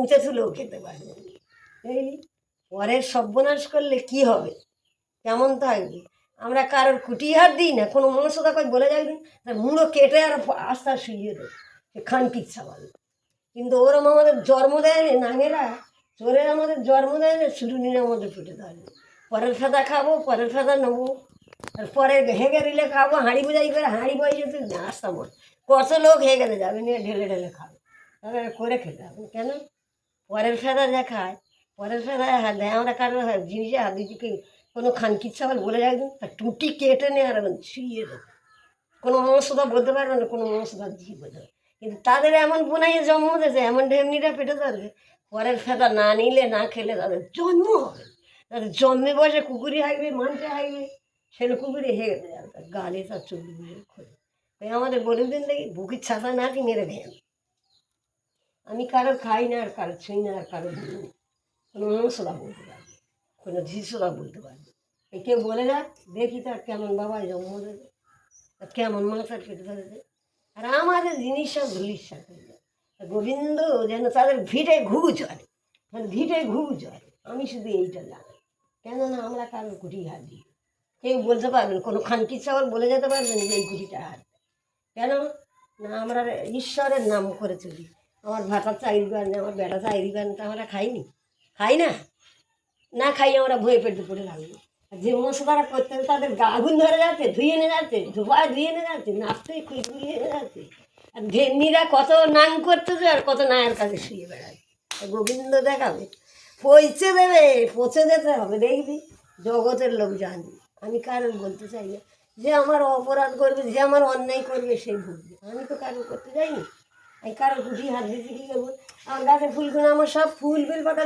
মুছে তুলেও খেতে পারবে না। এই পরের সর্বনাশ করলে কি হবে, কেমন থাকবে? আমরা কারোর কুটি হাত দিই না, কোনো মনসতা করে বলে যাবে তার মুড়ো কেটে আর আস্তে শুইয়ে দেয়, সে খানকির ছাওয়াল। কিন্তু ওরম আমাদের জন্ম দেয় না, নাঙেরা চোরের আমাদের জন্ম দেয় না, শুরুনির আমাদের পেটে দেয় না। পরের ফেদা খাবো, পরের ফেদা নেবো, আর পরে হেগে দিলে খাবো, হাঁড়ি বোঝাই করে হাঁড়ি বয়ে তুই আসতাম মন কত লোক হেগে যাবে নিয়ে ঢেলে ঢেলে খাবে, তবে করে খেতে হবে কেন? পরের ফেদা যা খায়, পরের ফেদায় হাত দেয়। আমরা কারো জিনিসে হাত দিদিকে কোনো খানকির চাওয়াল বলে যাই তার টুটি কেটে নিয়ে আর ছুঁয়ে দেবো। কোনো মনসতা বলতে পারবে না, কোনো মনসতা দিয়ে বলতে পারবে। কিন্তু তাদের এমন বোনাইয়ে জন্ম দিয়েছে, এমন ঢেমনিটা পেটে ধরবে, পরের ফেদা না নিলে না খেলে তাদের জন্ম হবে। তাদের জন্মে বসে কুকুরি হাইবে, মানতে হাইবে, সেটা কুকুরি হেগে যাবে, তার গালে তার চুল বুঝে খোলে। তাই আমাদের বলে দিন দেখি বুকির ছাতা না কি মেরে দেয়। আমি কারোর খাই না, আর কারোর ছুঁই না, আর কারোর দিই না, কোনো মনসলা বলতে পারবে, কোনো ঝিসলা বলতে পারবে। এই কেউ বলে যাক দেখি তার কেমন বাবায় জন্ম দেবে, আর কেমন মাথার পেটে ধরেছে। আর আমাদের জিনিস সব ধুলির সাথে গোবিন্দ যেন তাদের ভিটে ঘুঘু চড়ে, মানে ভিটে ঘুঘু চড়ে। আমি শুধু এইটা জানি, কেননা আমরা কারোর কুটি হাত দিই। কেউ বলতে পারবেন, কোনো খানকির চাওয়াল বলে যেতে পারবেন যে এই কুটিটা হাত, কেন না? আমরা ঈশ্বরের নাম করে চলি। আমার ভাতা চাইরি গান, আমার বেটা চাইরি গান, তা আমরা খাইনি, খাই না, না খাই আমরা ভয়ে পেটে পড়ে থাকবো। আর যে মশলারা করতে তাদের গা আগুন ধরে যাচ্ছে, ধুয়ে এনে যাচ্ছে, ধোপায় ধুয়ে এনে যাচ্ছে, নাচতে খুঁজে এনে যাচ্ছে। আর ধেমনিরা কত নাং করতেছে আর কত নায়ের কাছে শুয়ে বেড়াচ্ছে। গোবিন্দ দেখাবে, পৌঁছে দেবে, পৌঁছে যেতে হবে, দেখবি জগতের লোক জানবে। আমি কারোর বলতে চাই না, যে আমার অপরাধ করবে, যে আমার অন্যায় করবে সেই ভুগবে। আমি তো কারোর করতে যাইনি, আমি কারোর কুঠি হাত দিতে কি করবো? আমার গাছের ফুলগুলো আমার সব ফুল বিল পাতা